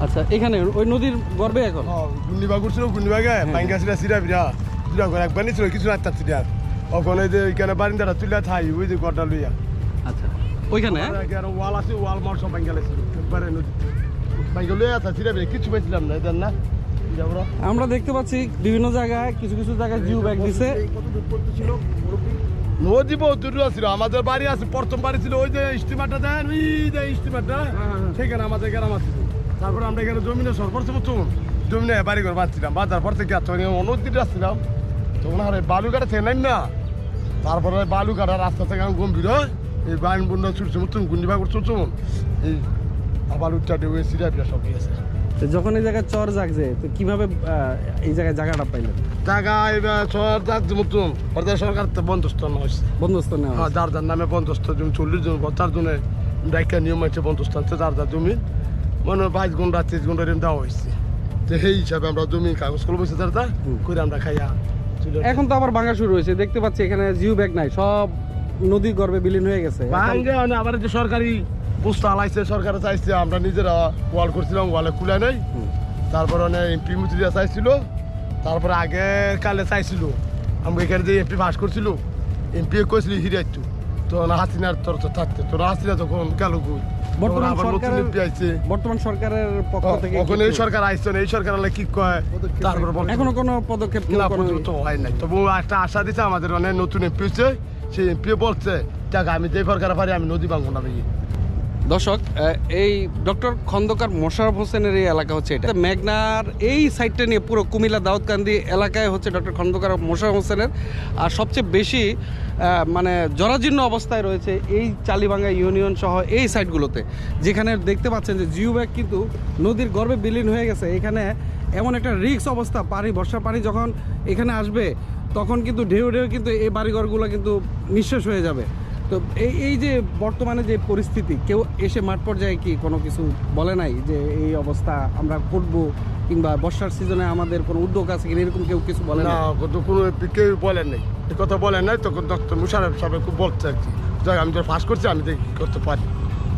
আচ্ছা, এখানে ওই নদীর গর্বে এখন ঘূর্ণিবাগ উঠছিল, ঘূর্ণিবাগে ভাঙ্গা ছিল সিরা বিরা দুটা ঘর একবার নিছিল কিছু রাত সিরা ওখানে যে এখানে বারিন্দাটা তুলে থাই ওই যে ঘরটা লইয়া। আচ্ছা, ওইখানে ওয়াল আছে, ওয়াল মার সব ভাঙ্গা লাগছিল একবারে নদীতে ভাঙ্গা লইয়া আছে সিরা বিরা কিছু পাইছিলাম না এদের না। আমরা দেখতে পাচ্ছি বিভিন্ন জায়গায় কিছু কিছু জায়গায় জিও ব্যাগ দিছে। নদী বহুত দূর ছিল, আমাদের বাড়ি আছে প্রথম বাড়ি ছিল ওই যে স্টিমারটা দেন, ওই যে স্টিমারটা সেখানে আমাদের গ্রাম আছে। তারপরে আমরা এখানে জমিনে সরপর জমিনে বাড়ি ঘর বাঁধছিলাম, বাঁধার পর থেকে নদীতে আসছিলাম তখন আর বালুঘাটা থেকে নাই না। তারপরে বালুঘাটা রাস্তা থেকে গম্ভীর হয় এই বাইন বন্যা ছুটছে মতন ঘূর্ণিবাগ চলছে এই বালুটা ডেবে সিরা বিরা সব গিয়েছে। যখন এই জায়গায় চর জাগছে তো কিভাবে এই জায়গায় জায়গাটা পাইলেন? জায়গা এবার চর জাগছে মতন সরকার তো বন্দোবস্ত হয়েছে, বন্দোবস্ত নেওয়া হ্যাঁ যার যার নামে বন্দোবস্ত জমি 40 জন 4 জনের ডাইকা নিয়ম আছে বন্দোবস্ত আনছে যার যার জমি মনে 22 ঘন্টা 30 ঘন্টা এরকম দেওয়া হয়েছে। তো সেই হিসাবে আমরা জমি কাগজ করে বসে যার করে আমরা খাইয়া। এখন তো আবার ভাঙা শুরু হয়েছে, দেখতে পাচ্ছি এখানে জিও ব্যাগ নাই, সব নদীর গর্ভে বিলীন হয়ে গেছে। ভাঙ্গা আবার যে সরকারি বস্তা আলাইছে, সরকারে চাইছে, আমরা নিজেরা ওয়াল করছিলাম, ওয়ালে খুলে নেই। তারপরে অনেক এমপি মুচিরা চাইছিল, তারপরে আগে কালে চাইছিল আমরা এখানে যে এমপি পাস করছিল এমপি কইছিল হিরাইতো তো হাসিনার তোর তো থাকতে তোর হাসিনা তখন গেল কই। বর্তমান সরকারের পক্ষ থেকে এখন এই সরকার আইসছে, এই সরকার কি কয় তারপরে এখনো কোনো পদক্ষেপ তো হয় নাই। তবু একটা আশা দিচ্ছে আমাদের অনেক নতুন এমপি হচ্ছে, সেই এমপি বলছে দেখ আমি যে সরকার পারি আমি নদী ভাঙবো না। দর্শক, এই ডক্টর খন্দকার মোশাররফ হোসেনের এই এলাকা হচ্ছে এটা মেঘনার এই সাইডটা নিয়ে পুরো কুমিল্লা দাউদকান্দি এলাকায় হচ্ছে ডক্টর খন্দকার মোশাররফ হোসেনের। আর সবচেয়ে বেশি মানে জরাজীর্ণ অবস্থায় রয়েছে এই চালিভাঙ্গা ইউনিয়ন সহ এই সাইডগুলোতে, যেখানে দেখতে পাচ্ছেন যে জিও ব্যাগ কিন্তু নদীর গর্ভে বিলীন হয়ে গেছে। এখানে এমন একটা রিস্ক অবস্থা, বর্ষার পানি যখন এখানে আসবে তখন কিন্তু ঢেউ কিন্তু এই বাড়িঘরগুলো কিন্তু নিঃশেষ হয়ে যাবে। তো এই যে বর্তমানে যে পরিস্থিতি, কেউ এসে মাঠ পর্যায়ে কি কোনো কিছু বলে নাই যে এই অবস্থা আমরা করবো, কিংবা বর্ষার সিজনে আমাদের কোনো উদ্যোগ আছে কিনা, এরকম কেউ কিছু বলে না? কোনো কেউ বলেন নাই, এ কথা বলেন নাই। তখন ডক্টর মোশাররফ সাহেব খুব বলছে আর কি, যাই আমি তো ফাঁস করছি, আমি দেখি করতে পারি,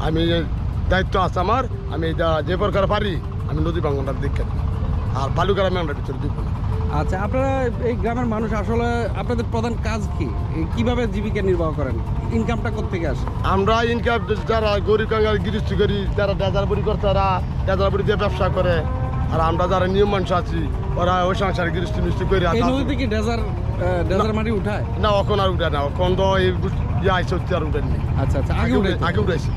আমি দায়িত্ব আছে আমার, আমি যে প্রকার পারি আমি নদী ভাঙনটা দেখে আর বালুগ্রামে আমরা ভিতরে দিব না। আচ্ছা, আপনারা এই গ্রামের মানুষ আসলে আপনাদের প্রধান কাজ কি, কিভাবে জীবিকা নির্বাহ করেন, ইনকামটা কোত্থেকে আসে? আমরা ইনকাম যারা গরিব কাঙ্গাল গৃহস্থী করি, যারা ডেজার বুড়ি করতে ওরা ডেজার বুড়ি দিয়ে ব্যবসা করে, আর আমরা যারা নিয়ম মানুষ আছি ওরা ওই সংসারে গৃহস্থী মিষ্টি করে। এই নদীতে কি ডেজার মাটি উঠায়? না, এখন আর উঠে না, এখন তো এই আইসে আর উঠেননি। আচ্ছা আচ্ছা, আগে উঠেছে। আগে উঠেছি।